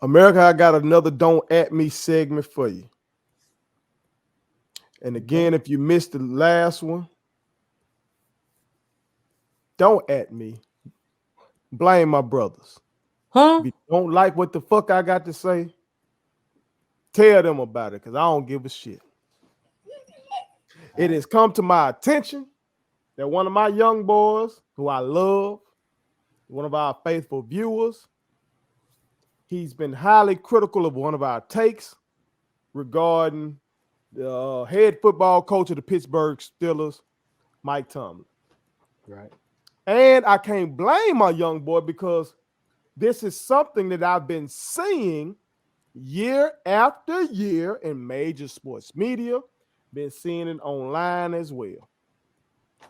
America, I got another Don't At Me segment for you. And again, if you missed the last one, don't at me. Blame my brothers. Huh? If you don't like what the fuck I got to say, tell them about it because I don't give a shit. It has come to my attention that one of my young boys, who I love, one of our faithful viewers, he's been highly critical of one of our takes regarding the head football coach of the Pittsburgh Steelers, Mike Tomlin. Right. And I can't blame my young boy because this is something that I've been seeing year after year in major sports media, been seeing it online as well.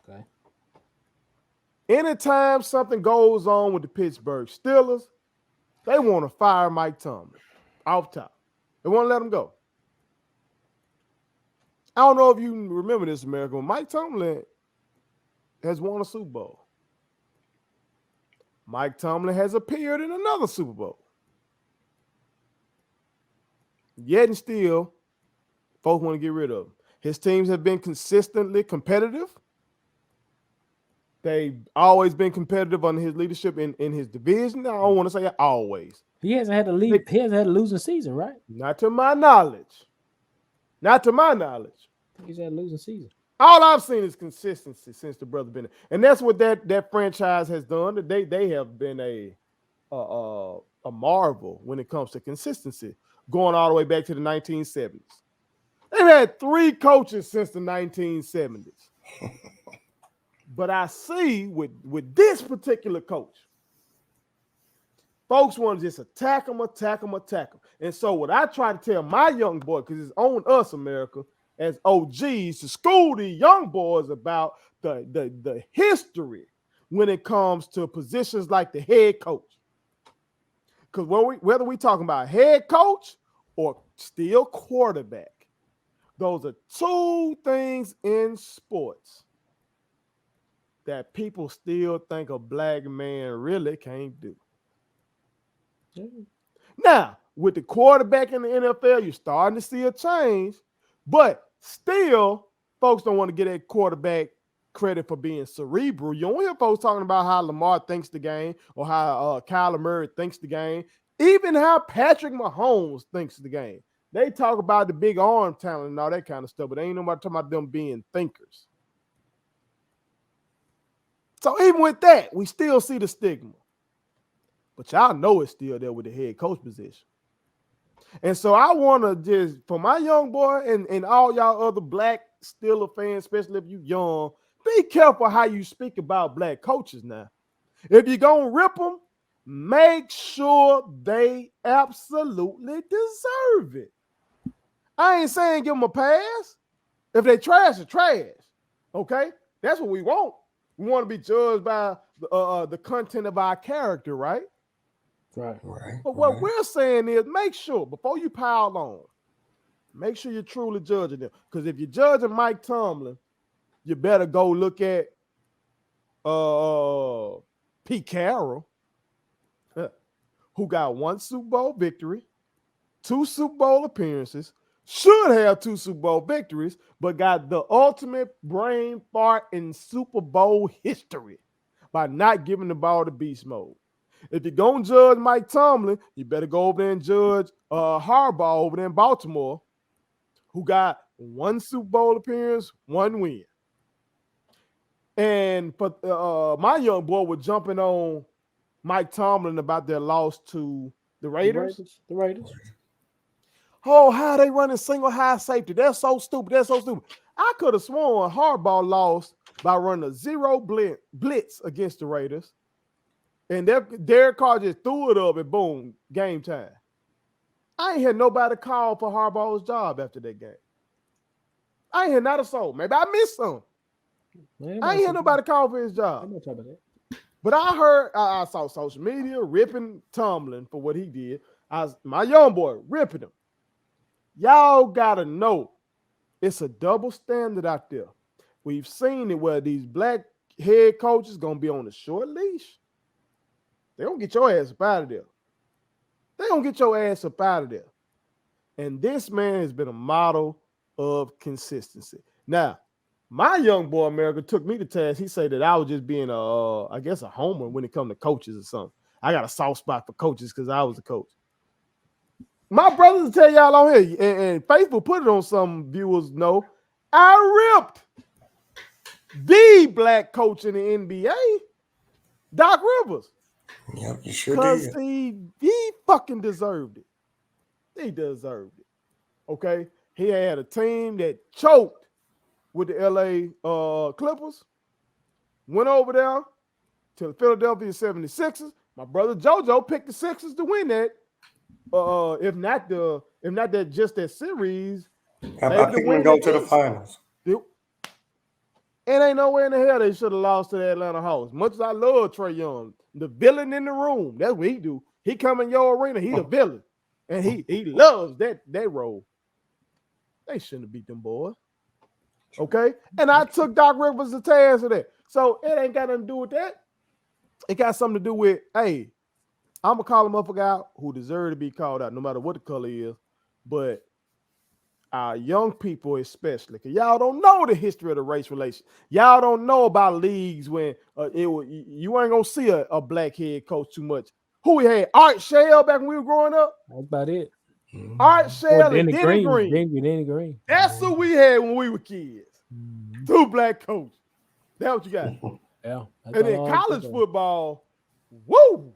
Okay. Anytime something goes on with the Pittsburgh Steelers, they want to fire Mike Tomlin off top. They want to let him go. I don't know if you remember this, America, but Mike Tomlin has won a Super Bowl. Mike Tomlin has appeared in another Super Bowl. Yet and still, folks want to get rid of him. His teams have been consistently competitive. They've always been competitive under his leadership in his division. I don't want to say always. He hasn't had to leave. He hasn't had a losing season, right? Not to my knowledge. Not to my knowledge. He's had a losing season. All I've seen is consistency since the brother been there. And that's what that franchise has done. They have been a marvel when it comes to consistency, going all the way back to the 1970s. They've had 3 coaches since the 1970s. But I see with this particular coach, folks want to just attack him. And so what I try to tell my young boy, because it's on us, America, as OGs, to school these young boys about the history when it comes to positions like the head coach. Because whether we talking about head coach or still quarterback, those are 2 things in sports that people still think a black man really can't do. Mm-hmm. Now, with the quarterback in the NFL, you're starting to see a change, but still, folks don't want to get that quarterback credit for being cerebral. You don't hear folks talking about how Lamar thinks the game or how Kyler Murray thinks the game, even how Patrick Mahomes thinks the game. They talk about the big arm talent and all that kind of stuff, but ain't nobody talking about them being thinkers. So even with that, we still see the stigma. But y'all know it's still there with the head coach position. And so I want to just, for my young boy and all y'all other black Steeler fans, especially if you young, be careful how you speak about black coaches now. If you're going to rip them, make sure they absolutely deserve it. I ain't saying give them a pass. If they trash, they're trash. Okay? That's what we want. We want to be judged by the content of our character, right? Right. But what we're saying is make sure, before you pile on, make sure you're truly judging them. Because if you're judging Mike Tomlin, you better go look at Pete Carroll, who got 1 Super Bowl victory, 2 Super Bowl appearances, should have 2 Super Bowl victories, but got the ultimate brain fart in Super Bowl history by not giving the ball to beast mode. If you're going to judge Mike Tomlin, you better go over there and judge Harbaugh over there in Baltimore, who got 1 Super Bowl appearance, 1 win. And for my young boy was jumping on Mike Tomlin about their loss to the Raiders. The Raiders. Oh, how they running single high safety. They're so stupid. I could have sworn Harbaugh lost by running a 0 blitz against the Raiders. And Derek Carr just threw it up and boom, game time. I ain't had nobody call for Harbaugh's job after that game. I ain't had not a soul. Maybe I missed some. I ain't had nobody call for his job. But I saw social media ripping Tomlin for what he did. My young boy ripping him. Y'all gotta know it's a double standard out there. We've seen it where these black head coaches gonna be on a short leash. They gonna get your ass up out of there. They gonna get your ass up out of there. And this man has been a model of consistency. Now, my young boy America took me to task. He said that I was just being I guess a homer when it comes to coaches or something. I got a soft spot for coaches because I was a coach. My brothers will tell y'all on here, and Faithful put it on some viewers know, I ripped the black coach in the NBA, Doc Rivers. Yep, you sure Because did. he fucking deserved it. He deserved it. Okay? He had a team that choked with the LA Clippers, went over there to the Philadelphia 76ers. My brother JoJo picked the Sixers to win that. If not that just that series, I think we go to the finals. And ain't no way in the hell they should have lost to the Atlanta Hawks. Much as I love Trae Young, the villain in the room. That's what he do. He come in your arena, he the villain. And he loves that role. They shouldn't have beat them boys. Okay? And I took Doc Rivers to task for that. So it ain't got nothing to do with that. It got something to do with, hey, I'm going to call a motherfucker out who deserve to be called out, no matter what the color is. But our young people especially, because y'all don't know the history of the race relation. Y'all don't know about leagues when you ain't going to see a black head coach too much. Who we had? Art Shell back when we were growing up? That's about it. Art Shell and Denny Green. Denny Green. That's who we had when we were kids. Two black coaches. That's what you got. Yeah. And then college football, woo!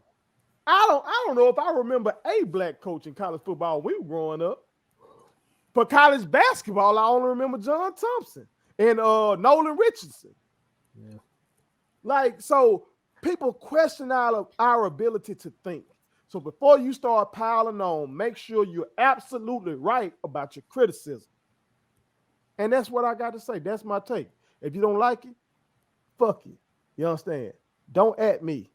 I don't know if I remember a black coach in college football when we were growing up. For college basketball, I only remember John Thompson and Nolan Richardson. Yeah. Like, so people question our ability to think. So before you start piling on, make sure you're absolutely right about your criticism. And that's what I got to say. That's my take. If you don't like it, fuck it. You understand? Don't at me.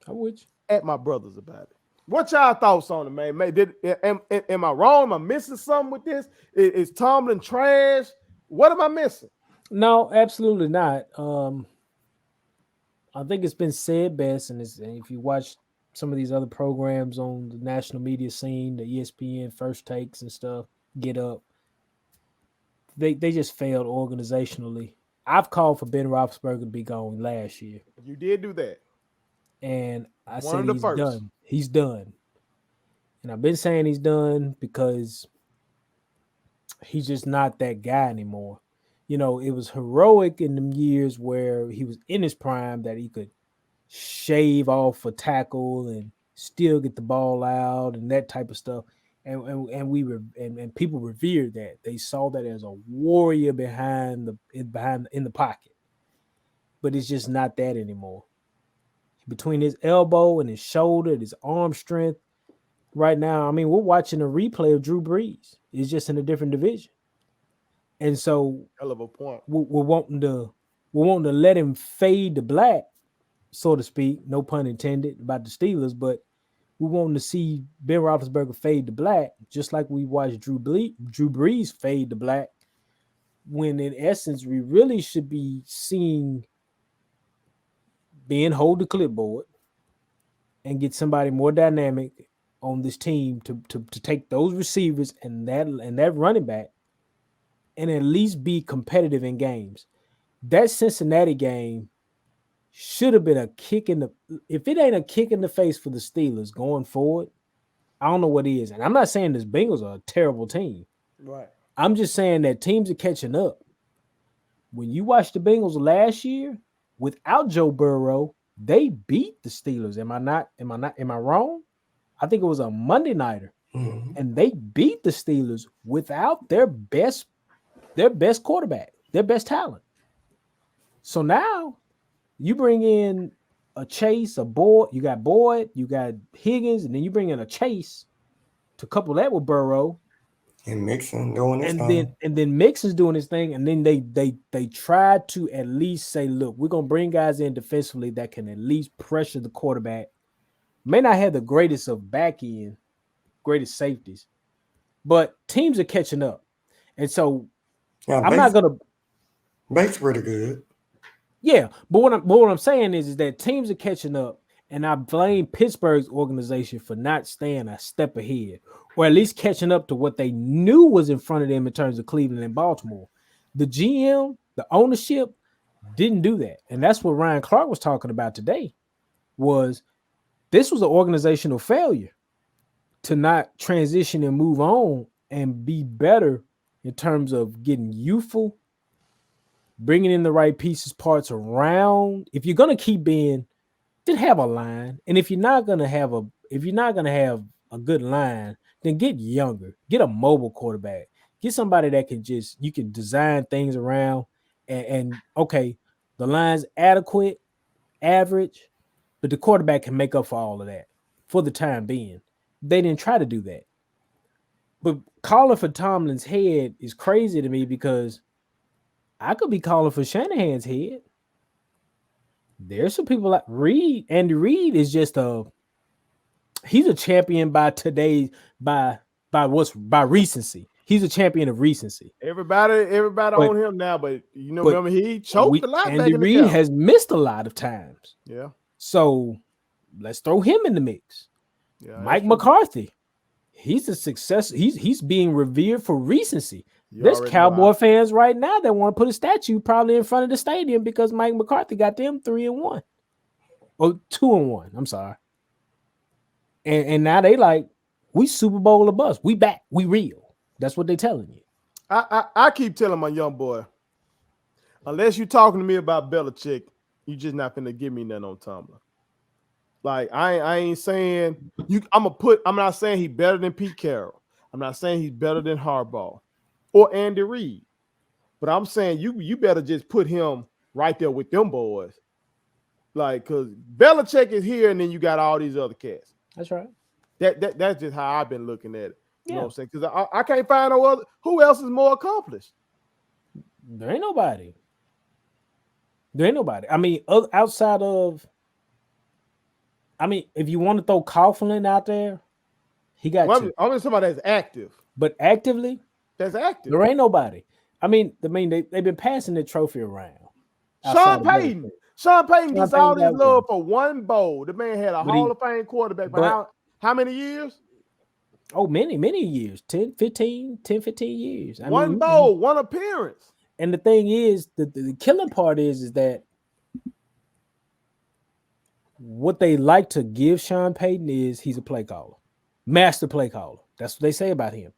I would. At my brothers about it. What y'all thoughts on it, man? Am I wrong? Am I missing something with this? Is Tomlin trash? What am I missing? No, absolutely not. I think it's been said best, and if you watch some of these other programs on the national media scene, the ESPN First Takes and stuff, Get Up, they just failed organizationally. I've called for Ben Roethlisberger to be gone last year. You did do that. And I said he's done. He's done. And I've been saying he's done because he's just not that guy anymore. You know, it was heroic in the years where he was in his prime that he could shave off a tackle and still get the ball out and that type of stuff. And people revered that. They saw that as a warrior in the pocket. But it's just not that anymore. Between his elbow and his shoulder and his arm strength, right now, I mean, we're watching a replay of Drew Brees. It's just in a different division. And so hell of a point. We're wanting to let him fade to black, so to speak, no pun intended about the Steelers, but we want to see Ben Roethlisberger fade to black, just like we watched Drew Brees fade to black, when in essence we really should be seeing Ben hold the clipboard and get somebody more dynamic on this team to take those receivers and that running back and at least be competitive in games. That Cincinnati game should have been a kick in the – if it ain't a kick in the face for the Steelers going forward, I don't know what is. And I'm not saying this Bengals are a terrible team. Right. I'm just saying that teams are catching up. When you watch the Bengals last year, without Joe Burrow, they beat the Steelers. Am I wrong? I think it was a Monday nighter. Mm-hmm. And they beat the Steelers without their best quarterback, their best talent. So now you bring in a Chase, a Boyd, you got Boyd, you got Higgins, and then you bring in a Chase to couple that with Burrow. And Mixon doing his thing. And then Mixon's doing his thing, and then they tried to at least say, look, we're gonna bring guys in defensively that can at least pressure the quarterback. May not have the greatest of back end, greatest safeties, but teams are catching up. And so I'm not gonna Bates pretty good. Yeah, but what I'm saying is that teams are catching up, And I blame Pittsburgh's organization for not staying a step ahead, or at least catching up to what they knew was in front of them in terms of Cleveland and Baltimore. The GM, the ownership, didn't do that. And that's what Ryan Clark was talking about today, was this was an organizational failure to not transition and move on and be better in terms of getting youthful, bringing in the right pieces, parts around. If you're going to keep being, then have a line. And if you're not going to have a good line, then get younger, get a mobile quarterback, get somebody that can you can design things around and okay, the line's adequate, average, but the quarterback can make up for all of that for the time being. They didn't try to do that. But calling for Tomlin's head is crazy to me because I could be calling for Shanahan's head. There's some people like Reed. Andy Reid is just he's a champion by recency. He's a champion of recency. Everybody on him now, but remember he choked a lot. Andy Reid has missed a lot of times. Yeah. So let's throw him in the mix. Yeah, Mike McCarthy, he's a success. He's being revered for recency. There's Cowboy fans right now that want to put a statue probably in front of the stadium because Mike McCarthy got them 3-1 or 2-1. I'm sorry. And now they like, we Super Bowl or bust. We back. We real. That's what they telling you. I keep telling my young boy, unless you're talking to me about Belichick, you just not finna give me nothing on Tomlin. Like I ain't saying I'm not saying he's better than Pete Carroll. I'm not saying he's better than Harbaugh or Andy Reid. But I'm saying you better just put him right there with them boys. Like, because Belichick is here and then you got all these other cats. That's right. That's just how I've been looking at it. You know what I'm saying? Because I can't find no other. Who else is more accomplished? There ain't nobody. I mean, outside of, if you want to throw Coughlin out there, he got two. I mean, somebody that's active. But actively, that's active. There ain't nobody. They've been passing the trophy around. Sean Payton gets all this love for one bowl. The man had a Hall of Fame quarterback for how many years? Oh, many years. 10, 15 years. One bowl, one appearance. And the thing is, the killing part is that what they like to give Sean Payton is he's a play caller. Master play caller. That's what they say about him.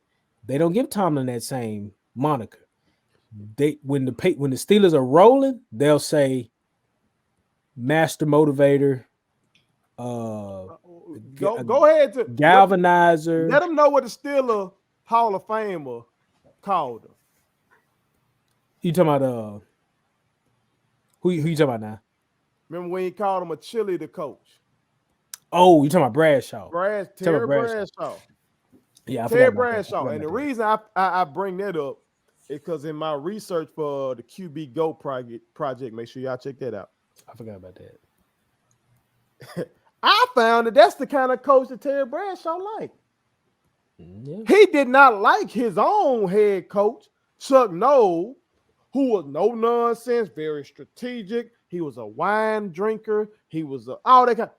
They don't give Tomlin that same moniker. When the Steelers are rolling, they'll say master motivator, go ahead to galvanizer. Let them know what the Steelers Hall of Famer called him. You talking about who you talking about now? Remember when he called him a cheerleader coach? Oh, you talking about Bradshaw? Terry Bradshaw. Yeah, Terry Bradshaw. And the reason I bring that up is because in my research for the QB Go project, make sure y'all check that out. I forgot about that. I found that's the kind of coach that Terry Bradshaw liked. Yeah. He did not like his own head coach, Chuck Noll, who was no nonsense, very strategic. He was a wine drinker. He was all that kind.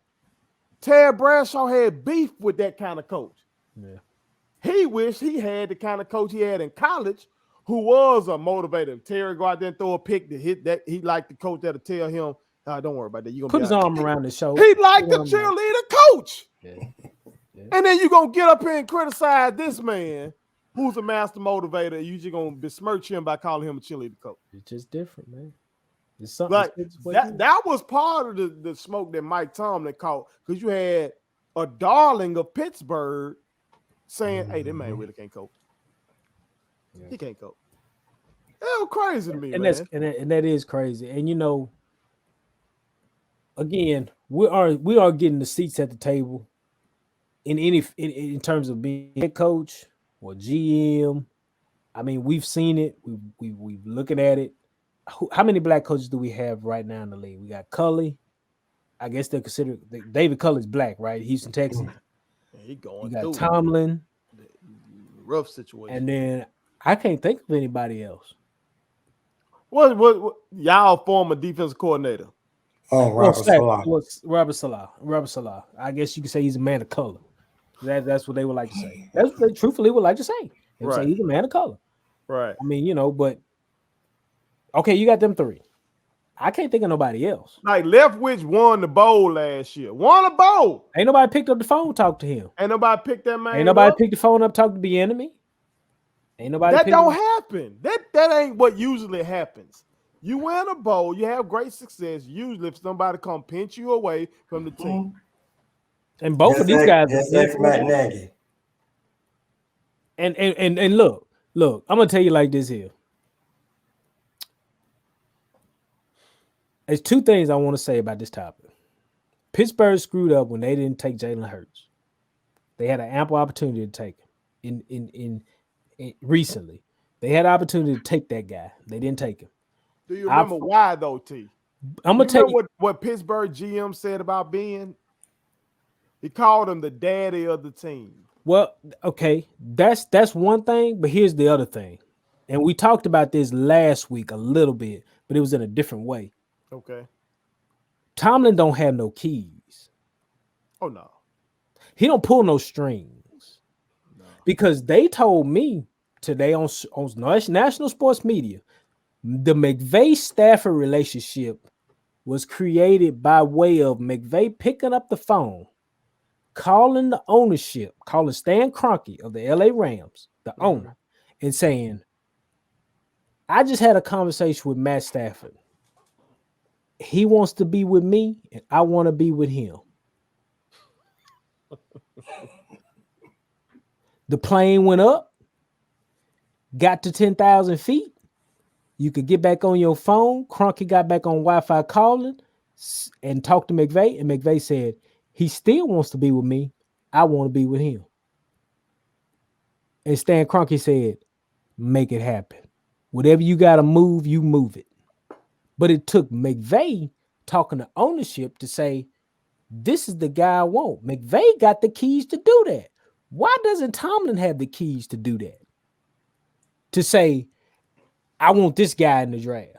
Terry Bradshaw had beef with that kind of coach. Yeah. He wished he had the kind of coach he had in college, who was a motivator. Terry go out there and throw a pick to hit that. He liked the coach that'll tell him, don't worry about that. You gonna put his arm around the shoulder. He liked the cheerleader coach. Yeah. Yeah. And then you're gonna get up here and criticize this man who's a master motivator. You just gonna besmirch him by calling him a cheerleader coach. It's just different, man. It's something like that was part of the smoke that Mike Tomlin caught, because you had a darling of Pittsburgh saying, hey, that man really can't coach. Yeah. He can't coach. That was crazy to me, man. And that is crazy. And again, we are getting the seats at the table in terms of being head coach or GM. We've seen it. We've looking at it. How many black coaches do we have right now in the league? We got Culley. I guess they're considered David Culley's black, right? Houston Texans. He going. You got Tomlin. Rough situation. And then I can't think of anybody else. What y'all former defensive coordinator? Oh, Robert Salah. Robert Salah. Robert Salah. I guess you could say he's a man of color. That's what they would like to say. That's what they truthfully would like to say. They would say he's a man of color. Right. I mean, but okay, you got them three. I can't think of nobody else. Like Leftwich won the bowl last year. Won a bowl. Ain't nobody picked up the phone, talk to him. Ain't nobody picked that man. Ain't nobody picked the phone up, talk to the enemy. Ain't nobody. That don't happen. That ain't what usually happens. You win a bowl, you have great success. Usually, if somebody come pinch you away from the team, and both of these guys, Matt Nagy. And look, I'm gonna tell you like this here. There's two things I want to say about this topic. Pittsburgh screwed up when they didn't take Jalen Hurts. They had an ample opportunity to take him in recently. They had an opportunity to take that guy. They didn't take him. Do you remember why though, T? I'm gonna tell you what Pittsburgh GM said about Ben. He called him the daddy of the team. Well, okay, that's one thing, but here's the other thing. And we talked about this last week a little bit, but it was in a different way. Okay. Tomlin don't have no keys. Oh no. He don't pull no strings. No. Because they told me today on national sports media, the McVay-Stafford relationship was created by way of McVay picking up the phone, calling the ownership, calling Stan Kroenke of the LA Rams, the owner, and saying, I just had a conversation with Matt Stafford. He wants to be with me, and I want to be with him. The plane went up, got to 10,000 feet. You could get back on your phone. Kroenke got back on Wi-Fi calling and talked to McVay, and McVay said, he still wants to be with me. I want to be with him. And Stan Kroenke said, make it happen. Whatever you got to move, you move it. But it took McVay talking to ownership to say, this is the guy I want. McVay got the keys to do that. Why doesn't Tomlin have the keys to do that? To say, I want this guy in the draft.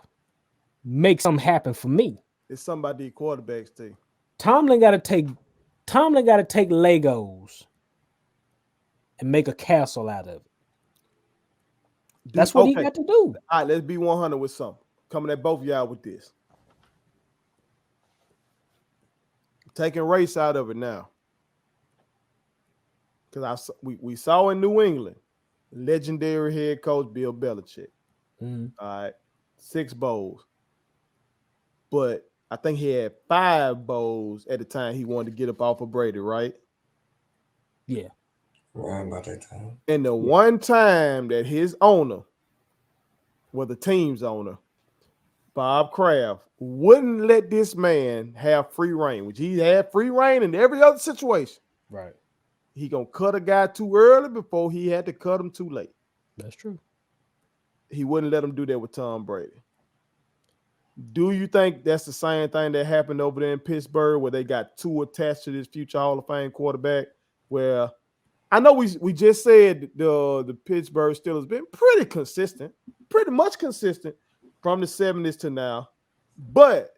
Make something happen for me. It's somebody quarterbacks too. Tomlin got to take Legos and make a castle out of it. That's what he got to do. All right, let's be 100 with something. Coming at both of y'all with this. Taking race out of it now. Because we saw in New England, legendary head coach Bill Belichick. Mm-hmm. All right, 6 bowls. But I think he had 5 bowls at the time he wanted to get up off of Brady, right? Yeah. Right about that time. And the one time that his owner, well, the team's owner, Bob Kraft, wouldn't let this man have free reign, which he had free reign in every other situation. Right. He gonna cut a guy too early before he had to cut him too late. That's true. He wouldn't let him do that with Tom Brady. Do you think that's the same thing that happened over there in Pittsburgh where they got 2 attached to this future Hall of Fame quarterback? Where I know we just said the Pittsburgh Steelers been pretty consistent, pretty much consistent from the 70s to now. But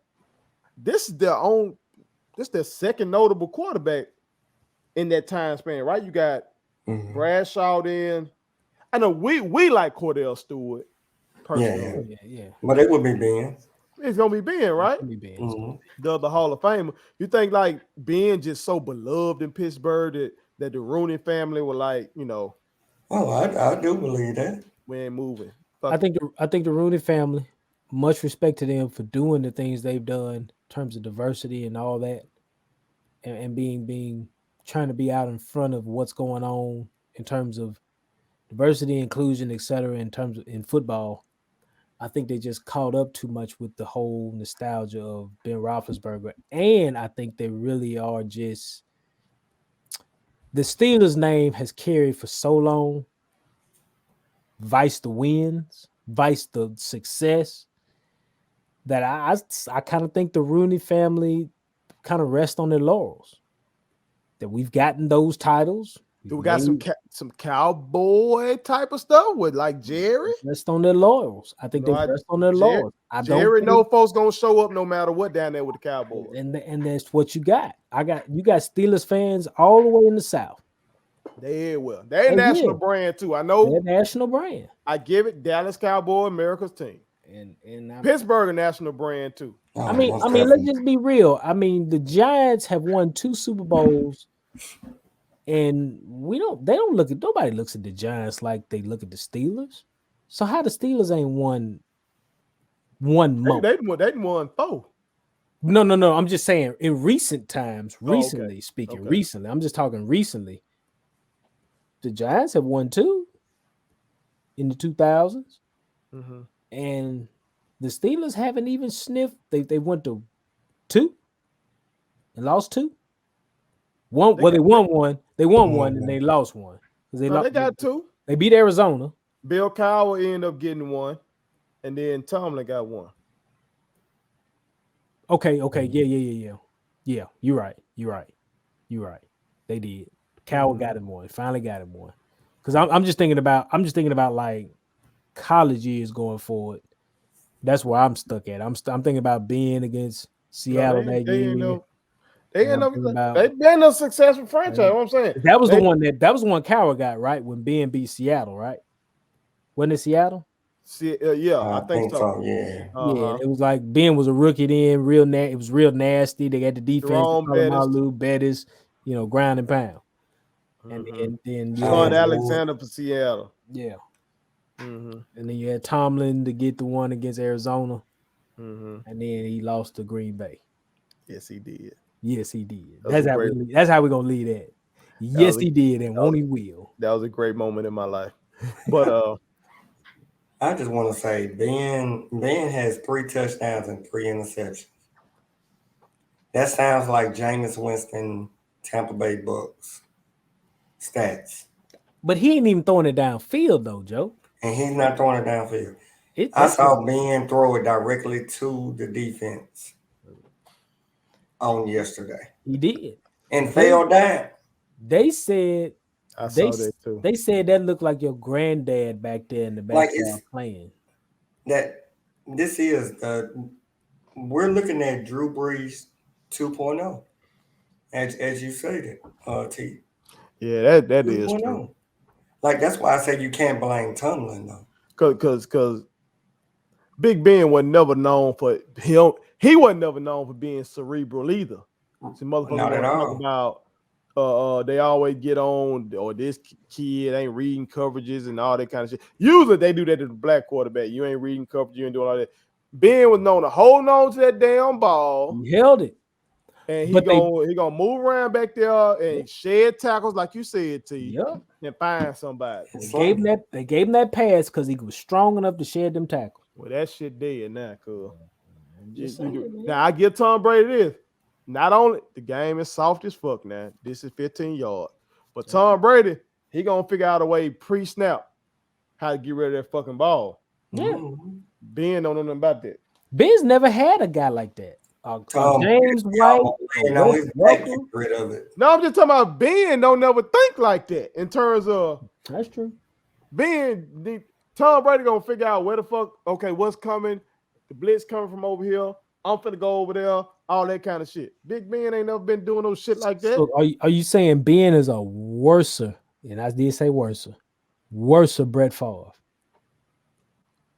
this is their second notable quarterback in that time span, right? You got Bradshaw in. I know we like Cordell Stewart personally. Yeah. But it would be Ben. It's gonna be Ben, right? Be Ben. The Hall of Famer. You think like Ben just so beloved in Pittsburgh that the Rooney family were like, Oh, I do believe that. We ain't moving. I think the Rooney family, much respect to them for doing the things they've done in terms of diversity and all that, and being trying to be out in front of what's going on in terms of diversity, inclusion, etc. in football. I think they just caught up too much with the whole nostalgia of Ben Roethlisberger, and I think they really are just the Steelers' name has carried for so long. Vice the wins, vice the success, that I kind of think the Rooney family kind of rest on their laurels. That we've gotten those titles, Do we got some cowboy type of stuff with like Jerry? Rest on their laurels. I think they rest on their laurels. Jerry know folks gonna show up no matter what down there with the Cowboys. And that's what you got. You got Steelers fans all the way in the South. They will. They're national brand too. I know they're national brand. I give it Dallas Cowboy, America's team. And Pittsburgh a national brand too. I mean, let's just be real. I mean, the Giants have won 2 Super Bowls, and nobody looks at the Giants like they look at the Steelers. So how the Steelers ain't won more? They won 4. No. I'm just saying in recent times, recently. I'm just talking recently. The Giants have won 2 in the 2000s. Mm-hmm. And the Steelers haven't even sniffed. They went to 2 and lost 2. They won one. They won one and they lost one. They got 2. They beat Arizona. Bill Cowher ended up getting 1, and then Tomlin got 1. Okay. Yeah. You're right. They did. Cowher got him 1. Finally got him 1. Because I'm just thinking about like college years going forward. That's where I'm stuck at. I'm thinking about being against Seattle that year. They've been a successful franchise. What I'm saying that was the one Cowher got right when Ben beat Seattle, right? Wasn't it Seattle? I think so. Yeah. Yeah, it was like Ben was a rookie then. It was real nasty. They got the defense. Malu, Bettis, ground and pound. And then Sean Alexander for Seattle. Yeah. Mm-hmm. And then you had Tomlin to get the one against Arizona. Mm-hmm. And then he lost to Green Bay. Yes, he did. That's how we're gonna leave that. Yes, he did, and won't he will. That was a great moment in my life. But I just want to say Ben has 3 touchdowns and 3 interceptions. That sounds like Jameis Winston, Tampa Bay Bucks stats. But he ain't even throwing it downfield though, Joe. And he's not throwing it downfield. I saw Ben throw it directly to the defense on yesterday. He did. And fell down. They said I saw that too. They said that looked like your granddad back there in the background playing. That this is we're looking at Drew Brees 2.0. As you stated, T. Yeah, that is true. Like that's why I say you can't blame Tomlin though. Because Big Ben was never known for him. He wasn't never known for being cerebral either. See, motherfuckers Not at all. Talk about they always get on or this kid ain't reading coverages and all that kind of shit. Usually they do that to the black quarterback. You ain't reading coverage, you ain't doing all that. Ben was known to hold on to that damn ball. He held it. And he gonna move around back there and shed tackles like you said, T. And find somebody. They gave him that pass because he was strong enough to shed them tackles. Well, that shit dead now, cuz. Now I give Tom Brady this. Not only the game is soft as fuck now. This is 15 yards. But Tom Brady, he gonna figure out a way pre-snap how to get rid of that fucking ball. Yeah. Ben don't know nothing about that. Ben's never had a guy like that. James White. Rid of it. No, I'm just talking about Ben don't never think like that in terms of that's true. Tom Brady gonna figure out where the fuck, okay, what's coming, the blitz coming from over here. I'm finna go over there, all that kind of shit. Big Ben ain't never been doing no shit like that. So are you saying Ben is a worser, and I did say worser Brett Favre?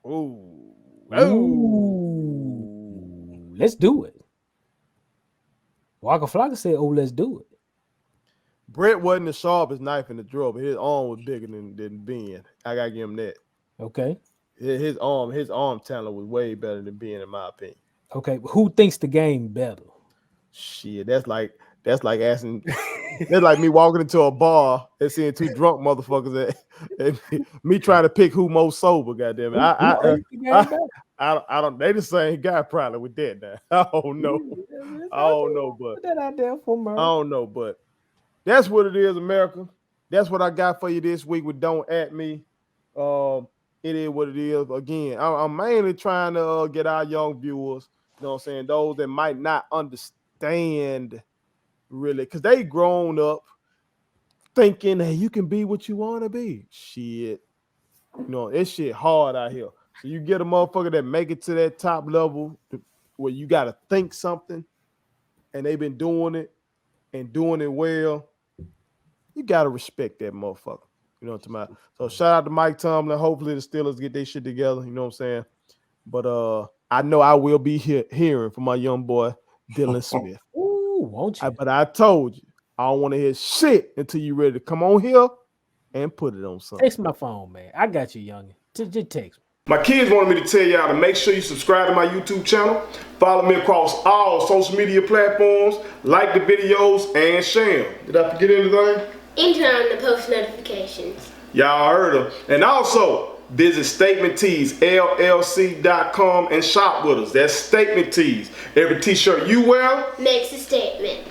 Ooh. Let's do it. Waka Flocka said, "Oh, let's do it." Brett wasn't the sharpest knife in the drawer, but his arm was bigger than Ben. I gotta give him that. Okay. His arm talent was way better than Ben, in my opinion. Okay, who thinks the game better? Shit, that's like asking. That's like me walking into a bar and seeing 2 drunk motherfuckers and me trying to pick who most sober. Goddamn it! I don't. They the same guy probably with that now. I don't know, but put that out there for me. I don't know, but that's what it is, America. That's what I got for you this week with Don't At Me. It is what it is. Again, I'm mainly trying to get our young viewers, you know what I'm saying, those that might not understand really, because they grown up thinking that you can be what you want to be. Shit. It's shit hard out here. So you get a motherfucker that make it to that top level where you got to think something and they've been doing it and doing it well. You got to respect that motherfucker. You know what I'm talking about? So shout out to Mike Tomlin. Hopefully the Steelers get their shit together. You know what I'm saying? But I know I will be hearing from my young boy, Dylan Smith. Ooh, won't you? But I told you, I don't want to hear shit until you ready to come on here and put it on something. Text my phone, man. I got you, youngin. Just text me. My kids wanted me to tell y'all to make sure you subscribe to my YouTube channel, follow me across all social media platforms, like the videos, and share them. Did I forget anything? And turn on the post notifications. Y'all heard them. And also, visit Statement Tees, LLC.com, and shop with us. That's Statement Tees. Every t-shirt you wear makes a statement.